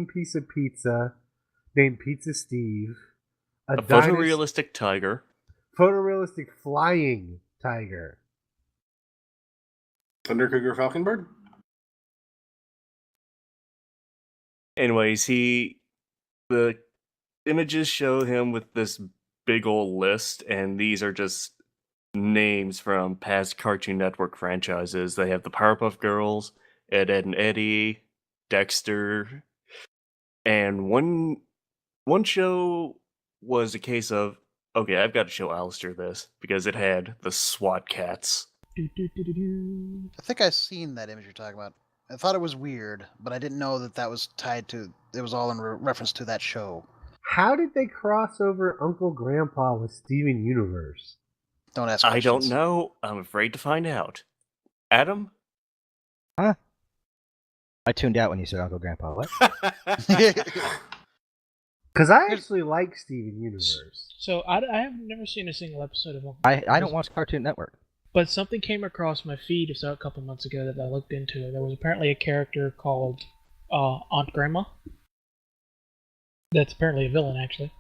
piece of pizza named Pizza Steve, a photorealistic tiger, photorealistic flying tiger, Thunder Cougar Falconbird. Anyways, the images show him with this big old list, and these are just names from past Cartoon Network franchises. They have the Powerpuff Girls, Ed, Edd and Eddy, Dexter, and one show was a case of, okay, I've got to show Alistair this, because it had the SWAT Cats. I think I've seen that image you're talking about. I thought it was weird, but I didn't know that was tied to, it was all in reference to that show. How did they cross over Uncle Grandpa with Steven Universe? Don't ask questions. I don't know. I'm afraid to find out. Adam? Huh? I tuned out when you said Uncle Grandpa. What? Because I actually like Steven Universe. So I have never seen a single episode of Uncle I don't watch Cartoon Network. But something came across my feed a couple months ago that I looked into. There was apparently a character called Aunt Grandma. That's apparently a villain, actually.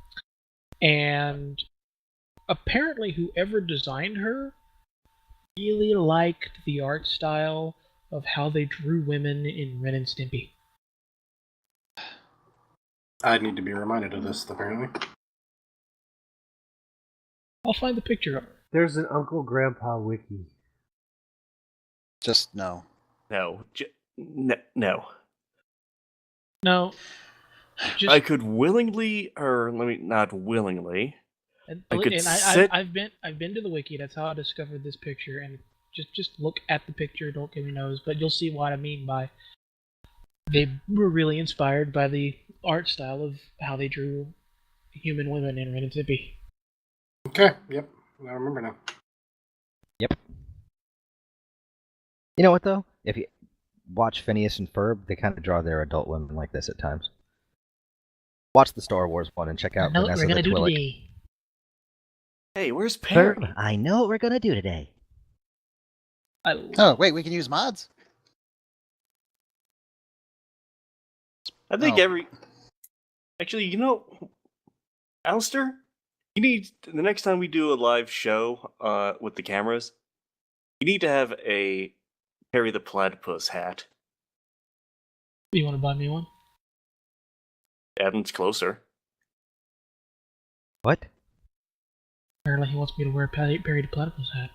And apparently whoever designed her really liked the art style of how they drew women in Ren and Stimpy. I need to be reminded of this, apparently. I'll find the picture of her. There's an Uncle Grandpa wiki. Just no. No. No. No. I could willingly, or not willingly. I've been to the wiki. That's how I discovered this picture. And just look at the picture. Don't give me nose, but you'll see what I mean by. They were really inspired by the art style of how they drew human women in Ren and Stimpy. Okay. Yep. I remember now. Yep. You know what, though? If you watch Phineas and Ferb, they kind of draw their adult women like this at times. Watch the Star Wars one and check out Vanessa the Twillick. Hey, where's Perry? I know what we're going to do today. Oh, wait, we can use mods? I think Actually, Alistair? You need, the next time we do a live show with the cameras, you need to have a Perry the Platypus hat. You want to buy me one? Adam's closer. What? Apparently he wants me to wear a Perry the Platypus hat.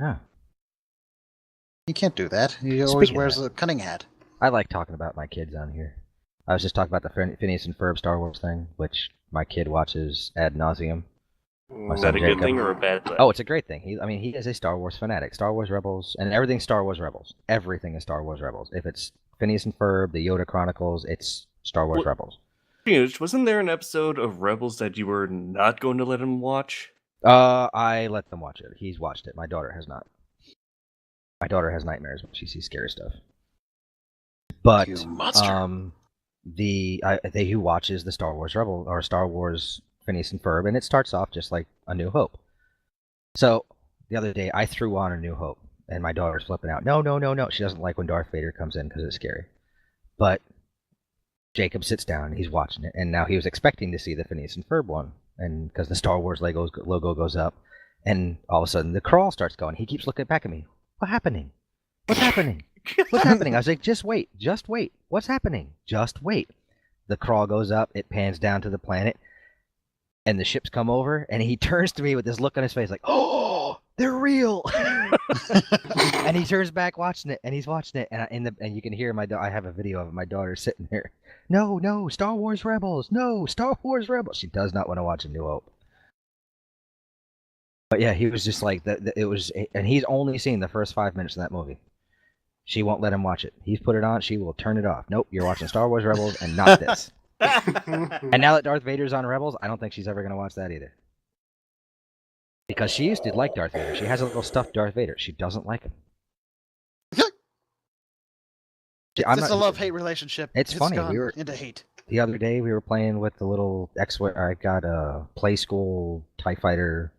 Oh. You can't do that. He always wears a cunning hat. I like talking about my kids on here. I was just talking about the Phineas and Ferb Star Wars thing, which my kid watches ad nauseum. Is that a good thing or a bad thing? Oh, it's a great thing. He is a Star Wars fanatic. Star Wars Rebels, and everything's Star Wars Rebels. Everything is Star Wars Rebels. If it's Phineas and Ferb, the Yoda Chronicles, it's Star Wars Rebels. Wasn't there an episode of Rebels that you were not going to let him watch? I let them watch it. He's watched it. My daughter has not. My daughter has nightmares when she sees scary stuff. But You monster. he watches the Star Wars Rebel or Star Wars Phineas and Ferb, and it starts off just like A New Hope. So the other day I threw on A New Hope, and my daughter's flipping out. No. She doesn't like when Darth Vader comes in because it's scary. But Jacob sits down and he's watching it, and now he was expecting to see the Phineas and Ferb one, and because the Star Wars logo goes up, and all of a sudden the crawl starts going. He keeps looking back at me. What's happening? What's happening? What's happening? I was like, just wait. What's happening? Just wait. The crawl goes up, it pans down to the planet, and the ships come over, and he turns to me with this look on his face like, oh, they're real. And he turns back watching it, and he's watching it, and you can hear I have a video of my daughter sitting there. No, Star Wars Rebels. No, Star Wars Rebels. She does not want to watch A New Hope. But yeah, he was just like it was, and he's only seen the first 5 minutes of that movie. She won't let him watch it. He's put it on. She will turn it off. Nope, you're watching Star Wars Rebels and not this. And now that Darth Vader's on Rebels, I don't think she's ever going to watch that either. Because she used to like Darth Vader. She has a little stuffed Darth Vader. She doesn't like him. It's a love-hate relationship. It's funny. Gone We were into hate. The other day we were playing with the little I got a Play School TIE Fighter,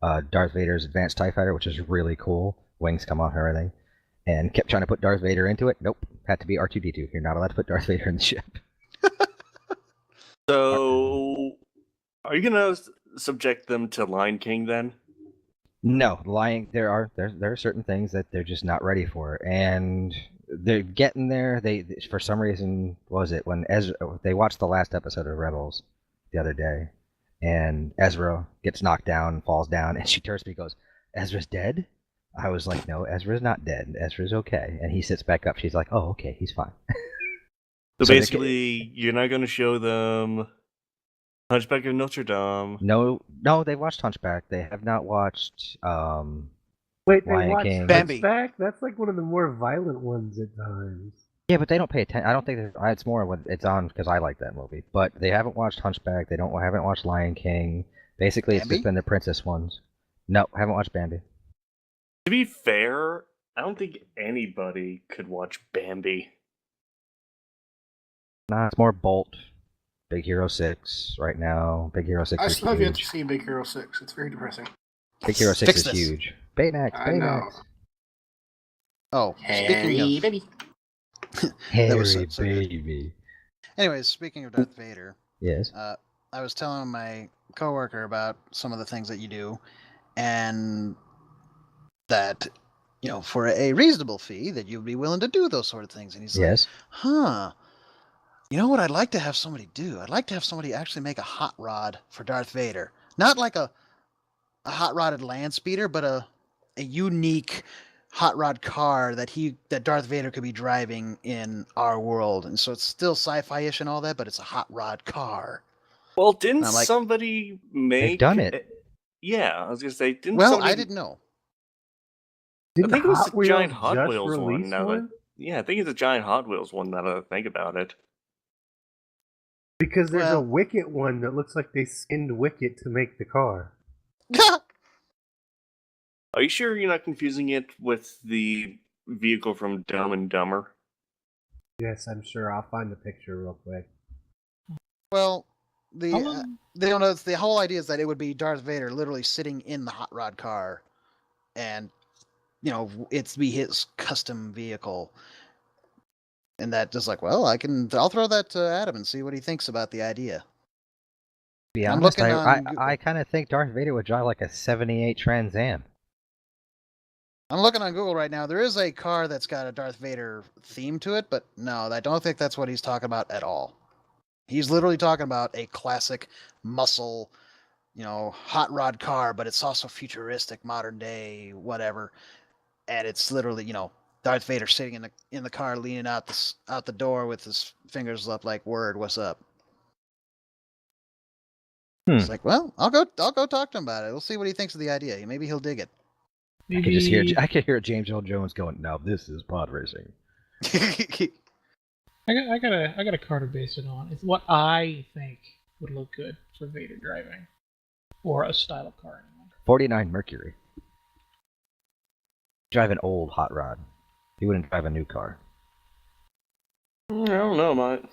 Darth Vader's Advanced TIE Fighter, which is really cool. Wings come off and everything. And kept trying to put Darth Vader into it. Nope. Had to be R2-D2. You're not allowed to put Darth Vader in the ship. So, are you gonna subject them to Lion King then? No, lying. There are certain things that they're just not ready for, and they're getting there. They for some reason, what was it when Ezra? They watched the last episode of Rebels the other day, and Ezra gets knocked down, falls down, and she turns to me and goes, "Ezra's dead." I was like, "No, Ezra's not dead. Ezra's okay." And he sits back up. She's like, "Oh, okay, he's fine." So So they basically, you're not going to show them Hunchback of Notre Dame. No, they watched Hunchback. They have not watched Wait, they Lion watched King. Bambi. Hunchback? That's like one of the more violent ones at times. Yeah, but they don't pay attention. I don't think it's more when it's on because I like that movie. But they haven't watched Hunchback. They haven't watched Lion King. Basically, it's Bambi? just been the princess ones. No, haven't watched Bambi. To be fair, I don't think anybody could watch Bambi. Nah, it's more Bolt, Big Hero 6 right now. Big Hero 6 I is still have yet to huge. see Big Hero 6. It's very depressing. Big Hero 6 Fix is this. huge. Baymax, I know. Baymax. Oh, speaking of, baby. That was Harry so good. baby. anyways, speaking of Darth Vader, Yes. I was telling my coworker about some of the things that you do, and that, for a reasonable fee, that you'd be willing to do those sort of things. And he's like, Yes. huh. You know what I'd like to have somebody do? I'd like to have somebody actually make a hot rod for Darth Vader. Not like a hot rodded land speeder, but a unique hot rod car that Darth Vader could be driving in our world. And so it's still sci-fi-ish and all that, but it's a hot rod car. Well, didn't I'm like- somebody make... They've done it. Yeah, I was going to say, didn't Well, somebody... I didn't know. Didn't think it was Hot the giant Wheels Hot just Wheels one release now that- one? Yeah, I think it's a giant Hot Wheels one now that I think about it. Because there's Well- a Wicket one that looks like they skinned Wicket to make the car. Are you sure you're not confusing it with the vehicle from Dumb and Dumber? Yes, I'm sure. I'll find the picture real quick. Well, How long- they don't know. The whole idea is that it would be Darth Vader literally sitting in the hot rod car, and it's be his custom vehicle. And that just like, well, I'll throw that to Adam and see what he thinks about the idea. To be I'm honest, looking on Google. I kind of think Darth Vader would drive like a '78 Trans Am. I'm looking on Google right now. There is a car that's got a Darth Vader theme to it, but no, I don't think that's what he's talking about at all. He's literally talking about a classic muscle, hot rod car, but it's also futuristic, modern day, whatever. And it's literally, Darth Vader sitting in the car, leaning out the door with his fingers up, like, "Word, what's up?" It's like, well, I'll go talk to him about it. We'll see what he thinks of the idea. Maybe he'll dig it. I could hear James Earl Jones going, "Now this is pod racing." I got a car to base it on. It's what I think would look good for Vader driving, or a style of car anyway. 49 Mercury. Drive an old hot rod. He wouldn't drive a new car. I don't know, mate.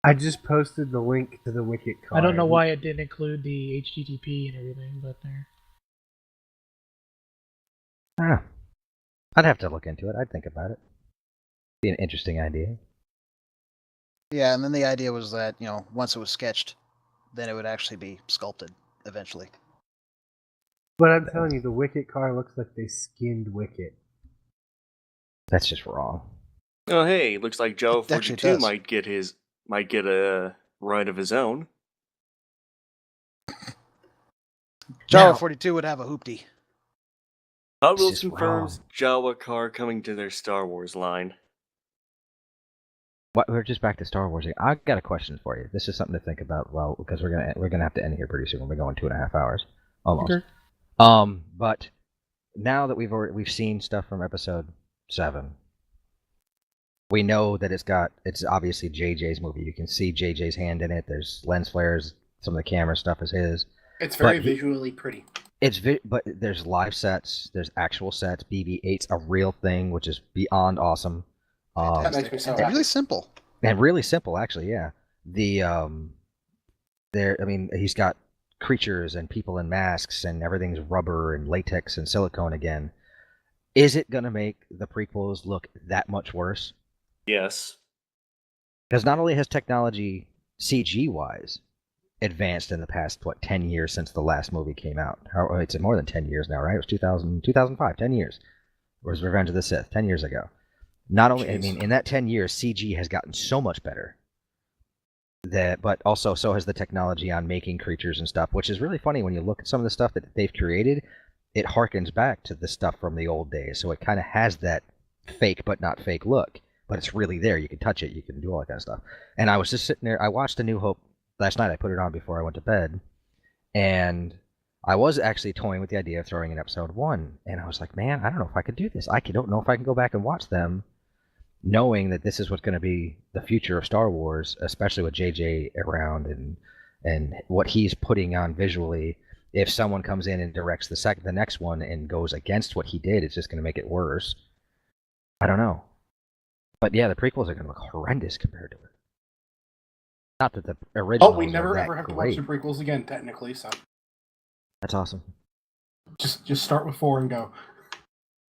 I just posted the link to the Wicket car. I don't know why it didn't include the HTTP and everything, but there. I don't know. I'd have to look into it. I'd think about it. Be an interesting idea. Yeah, and then the idea was that, once it was sketched, then it would actually be sculpted eventually. But I'm telling you, the Wicket car looks like they skinned Wicket. That's just wrong. Oh, hey, looks like Joe It actually 42 does. might get a ride of his own. Jawa Now- 42 would have a hoopty. Hot It's Wheels just confirms Jawa car coming to their Star Wars line. We're just back to Star Wars. I got a question for you. This is something to think about. Well, because we're gonna have to end here pretty soon. We're going 2.5 hours, almost. Okay. But now that we've seen stuff from Episode 7, we know that it's obviously JJ's movie. You can see JJ's hand in it. There's lens flares. Some of the camera stuff is his. It's very But visually pretty. But there's live sets. There's actual sets. BB-8's a real thing, which is beyond awesome. That makes me so It's happy. really simple. And really simple, actually. Yeah. He's got creatures and people in masks, and everything's rubber and latex and silicone again. Is it gonna make the prequels look that much worse? Yes. Because not only has technology, CG-wise, advanced in the past, 10 years since the last movie came out. It's more than 10 years now, right? It was 2005, 10 years. Or was Revenge of the Sith, 10 years ago. Not only, I mean, in that 10 years, CG has gotten so much better. But also, so has the technology on making creatures and stuff, which is really funny when you look at some of the stuff that they've created. It harkens back to the stuff from the old days, so it kind of has that fake but not fake look. But it's really there. You can touch it. You can do all that kind of stuff. And I was just sitting there. I watched A New Hope last night. I put it on before I went to bed. And I was actually toying with the idea of throwing in episode 1. And I was like, man, I don't know if I could do this. Don't know if I can go back and watch them, knowing that this is what's going to be the future of Star Wars, especially with JJ around and what he's putting on visually. If someone comes in and directs the next one and goes against what he did, it's just going to make it worse. I don't know. But yeah, the prequels are going to look horrendous compared to it. Not that the originals. Oh, we never are ever have to watch the prequels again, technically. So that's awesome. Just start with 4 and go.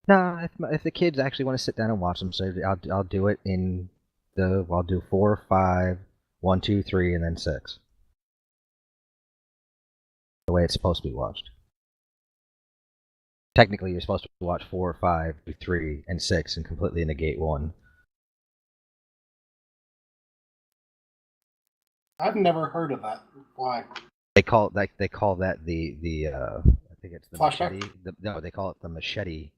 No, if the kids actually want to sit down and watch them, so I'll do it in I'll do 4, 5, 1, 2, 3, and then 6. The way it's supposed to be watched. Technically, you're supposed to watch 4, 5, 3, and 6, and completely negate 1. I've never heard of that. Why? They call that the I think it's the Flashback? machete. No, they call it the machete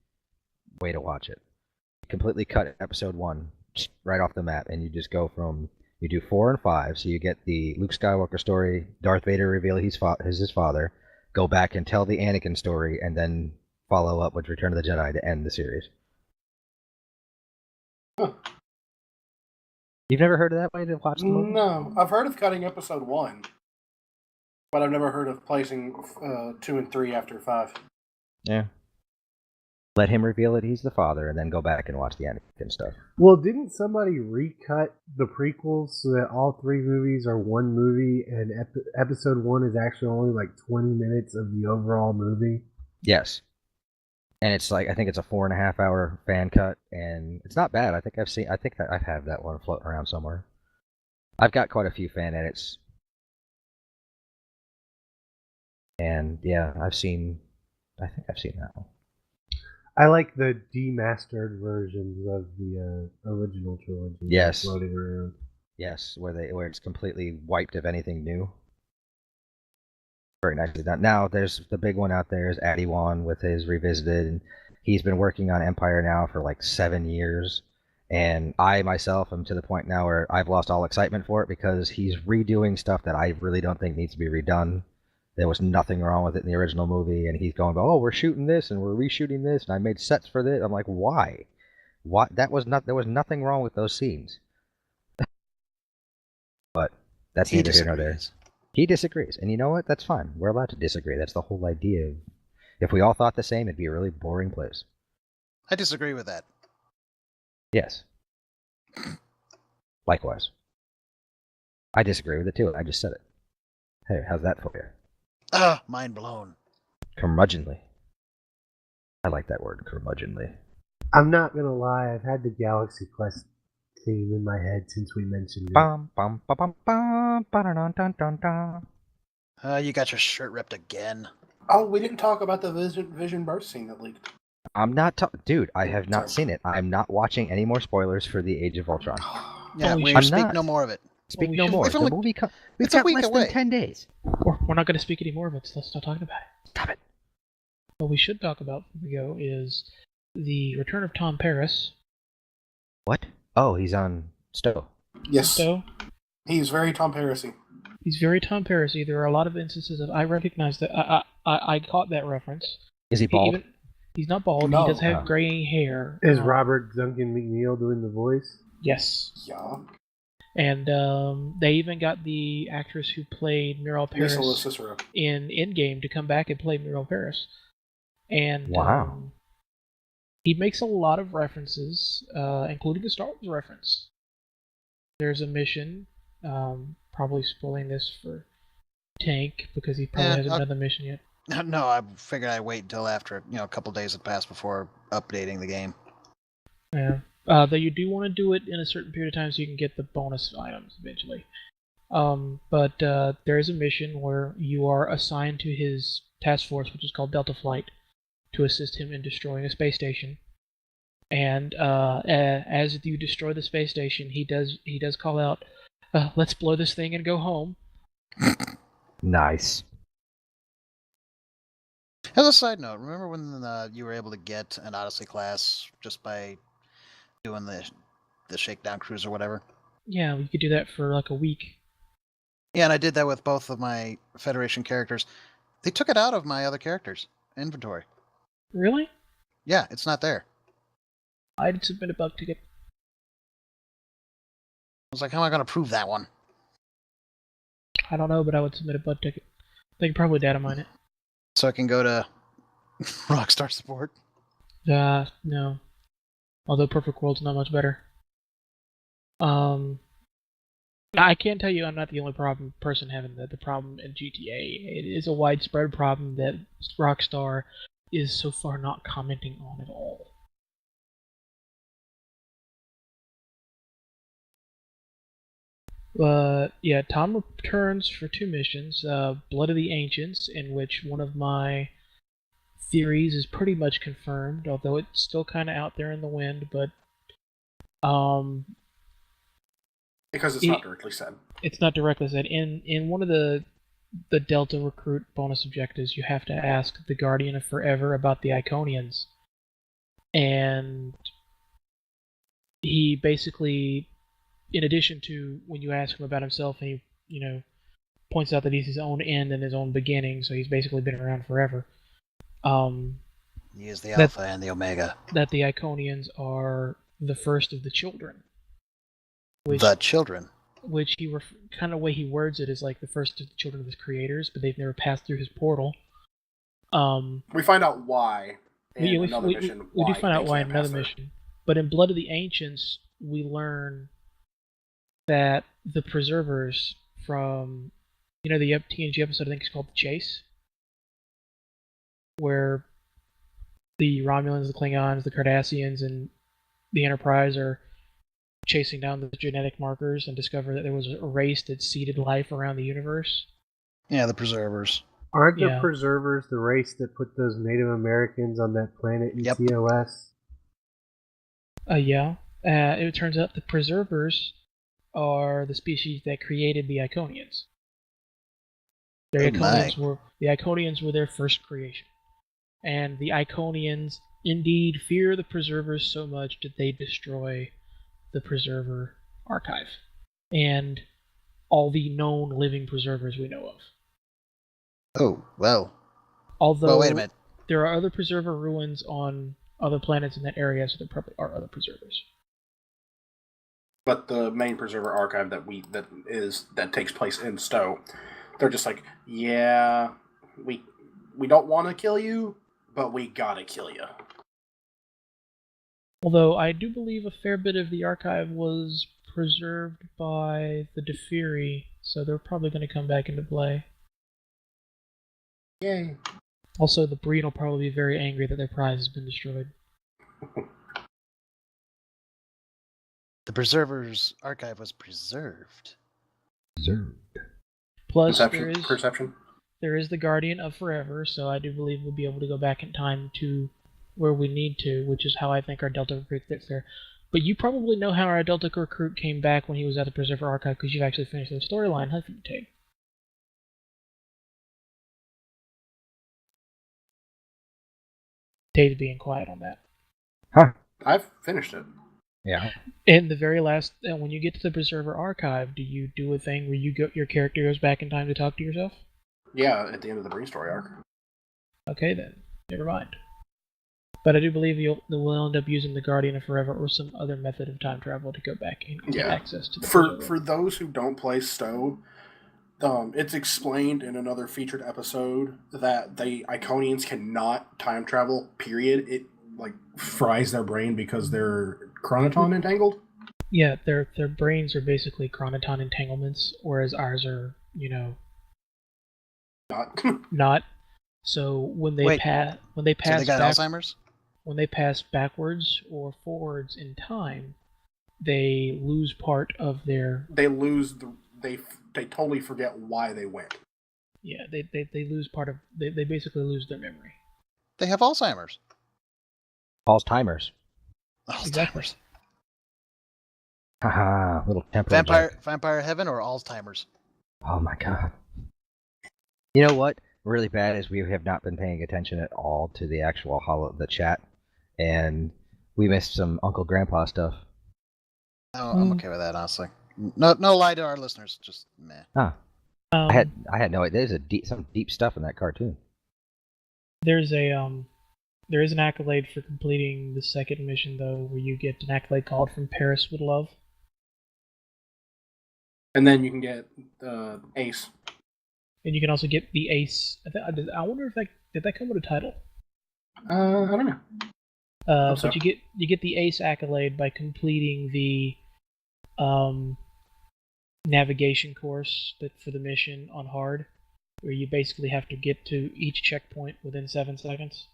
way to watch it. Completely cut episode 1 right off the map, and you just go from you do 4 and 5, so you get the Luke Skywalker story, Darth Vader reveal he's his father, go back and tell the Anakin story, and then follow up with Return of the Jedi to end the series. Huh. You've never heard of that way to watch the movie? No, I've heard of cutting episode 1, but I've never heard of placing 2 and 3 after 5. Yeah. Let him reveal it he's the father, and then go back and watch the Anakin stuff. Well, didn't somebody recut the prequels so that all 3 movies are one movie, and episode 1 is actually only like 20 minutes of the overall movie? Yes. And it's like, I think it's a 4.5 hour fan cut, and it's not bad. I think I have that one floating around somewhere. I've got quite a few fan edits. And yeah, I think I've seen that one. I like the demastered versions of the original trilogy. Yes. Floating around. Yes, where it's completely wiped of anything new. Very nicely done. Now, there's the big one out there is Wan with his Revisited, and he's been working on Empire now for like 7 years, and I myself am to the point now where I've lost all excitement for it because he's redoing stuff that I really don't think needs to be redone. There was nothing wrong with it in the original movie, and he's going, oh, we're shooting this, and we're reshooting this, and I made sets for this. I'm like, why? What? There was nothing wrong with those scenes. But that's neither here nor there. He disagrees, and you know what? That's fine. We're allowed to disagree. That's the whole idea. If we all thought the same, it'd be a really boring place. I disagree with that. Yes. Likewise. I disagree with it too. I just said it. Hey, how's that for you? Mind blown. Curmudgeonly. I like that word, curmudgeonly. I'm not gonna lie, I've had the Galaxy Quest theme in my head since we mentioned it. You got your shirt ripped again. Oh, we didn't talk about the Vision burst scene that leaked. I'm not dude, I have not seen it. I'm not watching any more spoilers for the Age of Ultron. Yeah, we we should speak no more of it. Speak we no should- more. we've The only- movie we've it's a got week less away. than 10 days. We're not going to speak any more of it, so let's stop talking about it. Stop it. What we should talk about before we go is the return of Tom Paris. What? Oh, he's on Stowe. Yes, So he's very Tom Paris-y. he's very Tom Paris-y. There are a lot of instances of I recognize that. I caught that reference. Is he bald? He's not bald. No. He does have gray hair. Is Robert Duncan McNeil doing the voice? Yes. Yeah. And they even got the actress who played Muriel Paris Nicola Cicero. in Endgame to come back and play Muriel Paris. And Wow. he makes a lot of references, including a Star Wars reference. There's a mission, probably spoiling this for Tank because he probably hasn't done the mission yet. No, I figured I'd wait until after a couple days had passed before updating the game. Yeah. Though you do want to do it in a certain period of time so you can get the bonus items eventually. But there is a mission where you are assigned to his task force, which is called Delta Flight, to assist him in destroying a space station. And as you destroy the space station, he does call out, "Let's blow this thing and go home." Nice. As a side note, remember when you were able to get an Odyssey class just by doing the shakedown cruise or whatever? Yeah, we could do that for like a week. Yeah, and I did that with both of my Federation characters. They took it out of my other characters' inventory. Really? Yeah, it's not there. I'd submit a bug ticket. I was like, how am I going to prove that one? I don't know, but I would submit a bug ticket. They could probably data mine it. So I can go to Rockstar support? No. Although Perfect World's not much better. I can't tell you I'm not the only person having the problem in GTA. It is a widespread problem that Rockstar is so far not commenting on at all. Yeah, Tom returns for 2 missions. Blood of the Ancients, in which one of my theories is pretty much confirmed, although it's still kind of out there in the wind, but because it's not directly said. It's not directly said. In one of the Delta Recruit bonus objectives, you have to ask the Guardian of Forever about the Iconians. And he basically, in addition to when you ask him about himself, and he, points out that he's his own end and his own beginning, so he's basically been around forever. He is the Alpha and the Omega. That the Iconians are the first of the children. The children. Which kind of way he words it is like the first of the children of his creators, but they've never passed through his portal. We find out why. We do find out why in another mission. But in Blood of the Ancients, we learn that the Preservers from, the TNG episode, I think it's called The Chase, where the Romulans, the Klingons, the Cardassians, and the Enterprise are chasing down the genetic markers and discover that there was a race that seeded life around the universe. Yeah, the Preservers. Aren't the Preservers the race that put those Native Americans on that planet in TOS? Yeah. It turns out the Preservers are the species that created the Iconians. The Iconians were their first creation. And the Iconians indeed fear the Preservers so much that they destroy the Preserver archive and all the known living Preservers we know of. Oh, well. Although wait a minute. There are other Preserver ruins on other planets in that area, so there probably are other Preservers. But the main Preserver archive that takes place in Stowe, they're just like, yeah, we don't want to kill you, but we gotta kill you. Although I do believe a fair bit of the archive was preserved by the Defiri, so they're probably going to come back into play. Yay. Also, the Breen will probably be very angry that their prize has been destroyed. The Preserver's archive was preserved. Plus, Perception. There is the Guardian of Forever, so I do believe we'll be able to go back in time to where we need to, which is how I think our Delta Recruit gets there. But you probably know how our Delta Recruit came back when he was at the Preserver Archive, because you've actually finished the storyline, haven't you, Tate? Tate's being quiet on that. Huh. I've finished it. Yeah. In the very last, when you get to the Preserver Archive, do you do a thing where your character goes back in time to talk to yourself? Yeah, at the end of the Breen story arc. Okay then, never mind. But I do believe we'll end up using the Guardian of Forever or some other method of time travel to go back and get access to the Preserver. For those who don't play Stowe, it's explained in another featured episode that the Iconians cannot time travel, period. It fries their brain because they're chronoton entangled. Yeah, their brains are basically chronoton entanglements, whereas ours are, Not. not. So when they pass so they got back, Alzheimer's? when they pass backwards or forwards in time, they lose part of their. They lose they totally forget why they went. Yeah, they lose part of. They basically lose their memory. They have Alzheimer's. Alzheimer's. Exactly. Alzheimer's. Haha, little temporary. Vampire Heaven or Alzheimer's? Oh my god. You know what? Really bad is we have not been paying attention at all to the actual the chat, and we missed some Uncle Grandpa stuff. Oh, I'm okay with that, honestly. No lie to our listeners. Just meh. Huh. I had no idea. There's some deep stuff in that cartoon. There's there is an accolade for completing the second mission though, where you get an accolade called "From Paris with Love." And then you can get Ace. And you can also get the Ace. I wonder if did that come with a title? I don't know. But you get the Ace accolade by completing the navigation course for the mission on hard, where you basically have to get to each checkpoint within 7 seconds,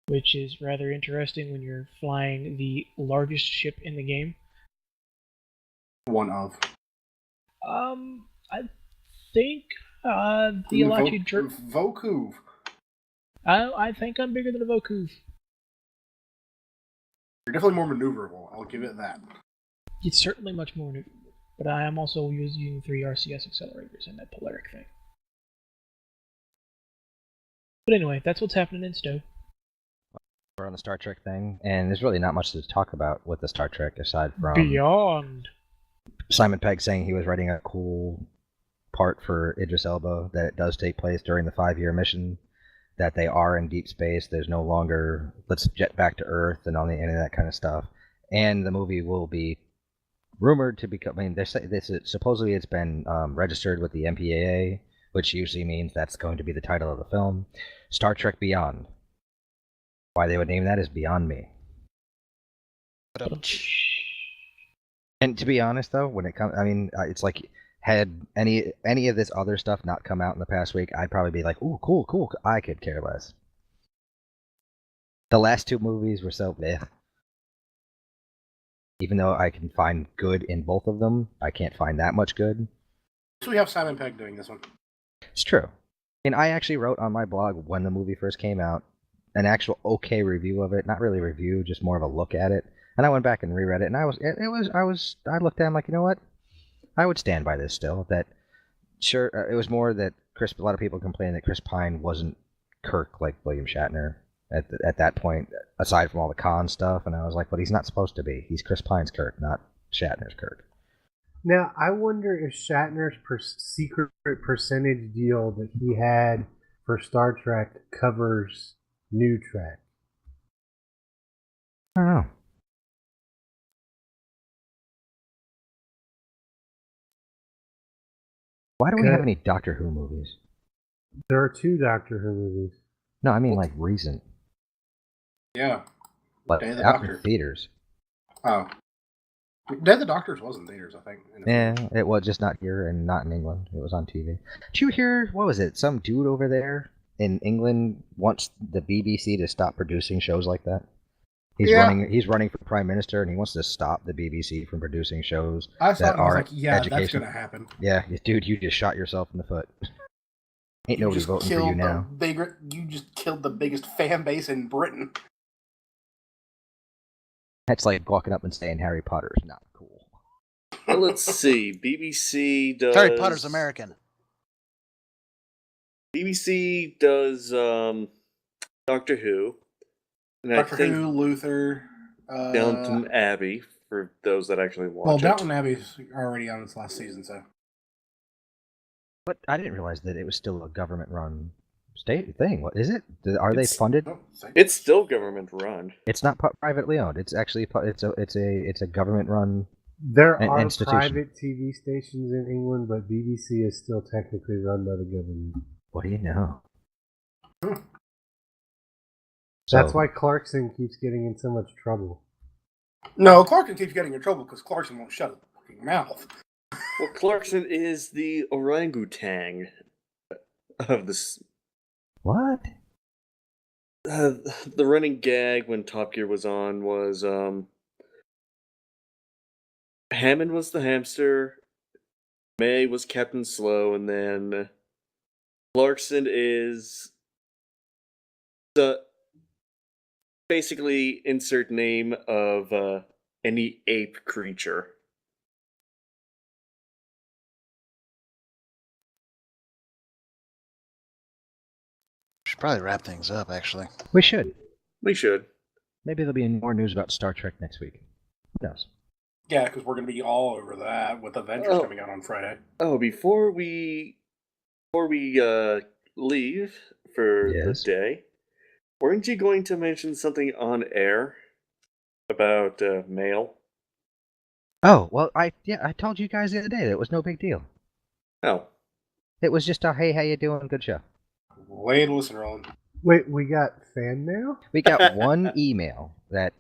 which is rather interesting when you're flying the largest ship in the game. One of. I think the Alachi Vokuv. I think I'm bigger than a Vokuv. You're definitely more maneuverable. I'll give it that. It's certainly much more maneuverable, but I am also using 3 RCS accelerators and that polaric thing. But anyway, that's what's happening in Stowe. We're on the Star Trek thing, and there's really not much to talk about with the Star Trek aside from Beyond. Simon Pegg saying he was writing a cool part for Idris Elba, that it does take place during the 5-year mission, that they are in deep space, there's no longer let's jet back to Earth and all the end of that kind of stuff. And the movie will be rumored to become, supposedly it's been registered with the MPAA, which usually means that's going to be the title of the film. Star Trek Beyond. Why they would name that is beyond me. And to be honest, though, when it comes, it's like, had any of this other stuff not come out in the past week, I'd probably be like, ooh, cool. I could care less. The last 2 movies were so bleh. Even though I can find good in both of them, I can't find that much good. So we have Simon Pegg doing this one. It's true. And I actually wrote on my blog when the movie first came out an actual okay review of it. Not really a review, just more of a look at it. And I went back and reread it, and I looked at it, I'm like, you know what? I would stand by this still. That sure, it was more that a lot of people complained that Chris Pine wasn't Kirk like William Shatner at that point, aside from all the con stuff. And I was like, but he's not supposed to be. He's Chris Pine's Kirk, not Shatner's Kirk. Now, I wonder if Shatner's secret percentage deal that he had for Star Trek covers New Trek. I don't know. Why do we have any Doctor Who movies? There are 2 Doctor Who movies. No, I mean like recent. Yeah. But Day of the out Doctor. in theaters. Oh. Day of the Doctors was in theaters, I think. Yeah, it was just not here and not in England. It was on TV. Did you hear, what was it? Some dude over there in England wants the BBC to stop producing shows like that. He's running for Prime Minister, and he wants to stop the BBC from producing shows that are education. That's going to happen. Yeah, dude, you just shot yourself in the foot. Ain't nobody voting for you now. You just killed the biggest fan base in Britain. That's like walking up and saying Harry Potter's not cool. Well, let's see. BBC does... Harry Potter's American. BBC does Doctor Who. And Doctor Who, Luther, Downton Abbey, for those that actually watch well, it. Downton Abbey's already on its last season, so. But I didn't realize that it was still a government-run state thing. What is it? Are they funded? It's still government-run. It's not privately owned. It's actually it's a government-run. There are private TV stations in England, but BBC is still technically run by the government. What do you know? That's why Clarkson keeps getting in so much trouble. No, Clarkson keeps getting in trouble because Clarkson won't shut his fucking mouth. Well, Clarkson is the orangutan of this. What? the running gag when Top Gear was on was Hammond was the hamster, May was Captain Slow, and then Clarkson is the basically insert name of any ape creature. Should probably wrap things up, actually. We should. We should. Maybe there'll be more news about Star Trek next week. Who knows? Yeah, because we're going to be all over that with Avengers coming out on Friday. Oh, before we leave for the day, weren't you going to mention something on air about mail? Oh, well, I told you guys the other day that it was no big deal. Oh. It was just a, hey, how you doing? Good show. Lay it listen, Roland. Wait, we got fan mail? We got one email that...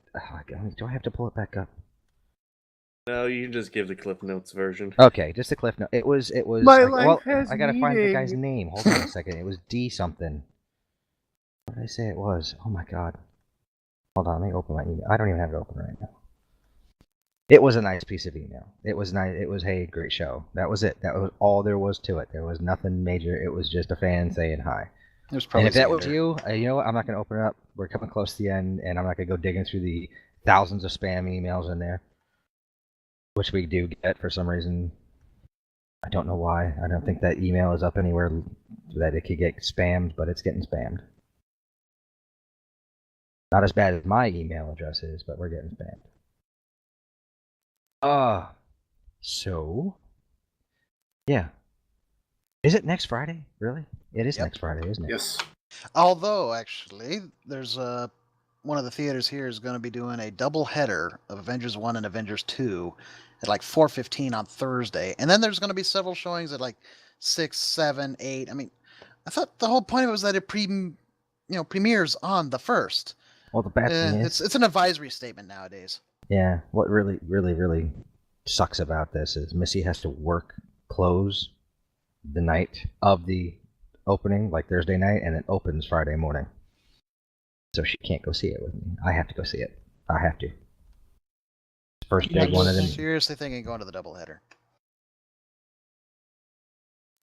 do I have to pull it back up? No, you can just give the Cliff Notes version. Okay, just the Cliff Note. It was... My life has I gotta find the guy's meaning. name. Hold on a second. It was D something. What did I say it was? Oh my god. Hold on, let me open my email. I don't even have it open right now. It was a nice piece of email. It was nice. It was, hey, great show. That was it. That was all there was to it. There was nothing major. It was just a fan saying hi. And if that was you, you know what? I'm not going to open it up. We're coming close to the end, and I'm not going to go digging through the thousands of spam emails in there, which we do get for some reason. I don't know why. I don't think that email is up anywhere that it could get spammed, but it's getting spammed. Not as bad as my email address is, but we're getting spammed. So, yeah. Is it next Friday? Really? It is next Friday, isn't it? Yes. Although, actually, there's one of the theaters here is going to be doing a double header of Avengers 1 and Avengers 2 at like 4:15 on Thursday. And then there's going to be several showings at like 6, 7, 8. I mean, I thought the whole point of it was that it premieres on the 1st. Well, the bad thing is... It's an advisory statement nowadays. Yeah, what really, really, really sucks about this is Missy has to close the night of the opening, like Thursday night, and it opens Friday morning. So she can't go see it with me. I have to go see it. I have to. First big one of them. Seriously thinking going to the doubleheader.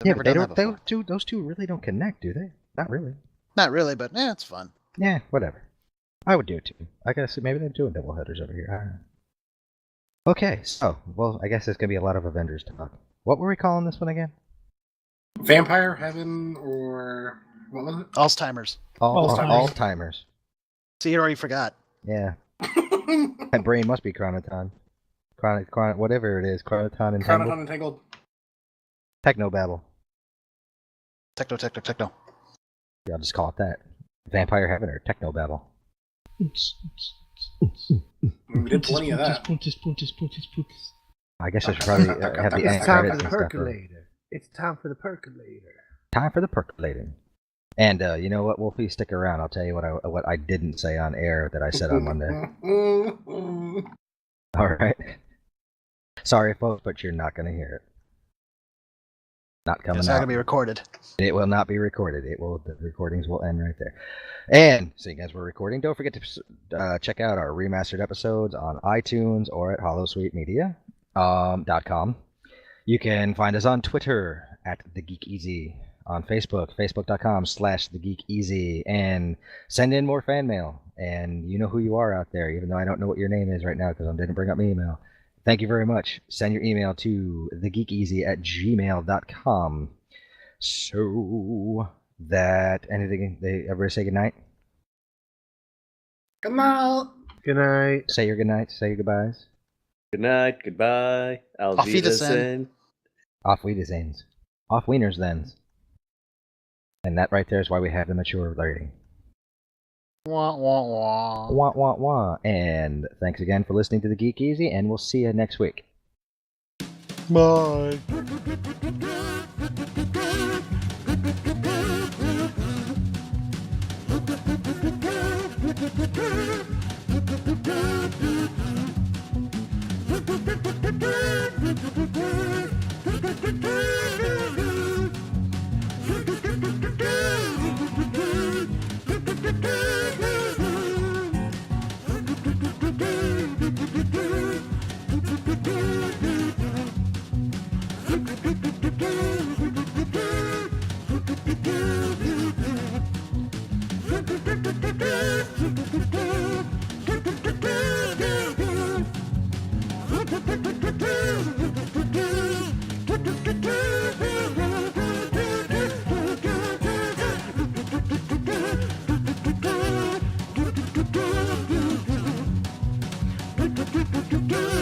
Yeah, but those two really don't connect, do they? Not really. Not really, but it's fun. Yeah, whatever. I would do it too. I gotta see, maybe they're doing double headers over here. I don't know. Okay, so, well, I guess there's gonna be a lot of Avengers talk. What were we calling this one again? Vampire Heaven, or what was it? Alzheimer's. Alzheimer's. See, you already forgot. Yeah. My brain must be chronoton. Whatever it is. Chronoton entangled. Chronoton entangled. Technobabble. Techno. Yeah, I'll just call it that. Vampire Heaven or Technobabble. We did plenty of that. I guess I should probably have the end It's time credits for the and stuff. percolator. It's time for the percolator. Time for the percolating. And you know what, Wolfie, stick around. I'll tell you what I didn't say on air that I said on Monday. All right. Sorry, folks, but you're not going to hear it. Not coming out. It's not going to be recorded. It will not be recorded. The recordings will end right there. And seeing as we're recording, don't forget to check out our remastered episodes on iTunes or at hollowsweetmedia.com. You can find us on Twitter at The Geek EZ, on Facebook, facebook.com/TheGeekEZ, and send in more fan mail. And you know who you are out there, even though I don't know what your name is right now because I didn't bring up my email. Thank you very much. Send your email to thegeekez@gmail.com. So that everybody say goodnight? Good night. Good night. Say your goodnight. Say your goodbyes. Good night, goodbye. Auf Wiedersehen. Auf Wiedersehen. Off Wieners thens. And that right there is why we have the mature rating. Wah, wah, wah. Wah, wah, wah. And thanks again for listening to the Geek EZ, and we'll see you next week. Bye. Good. do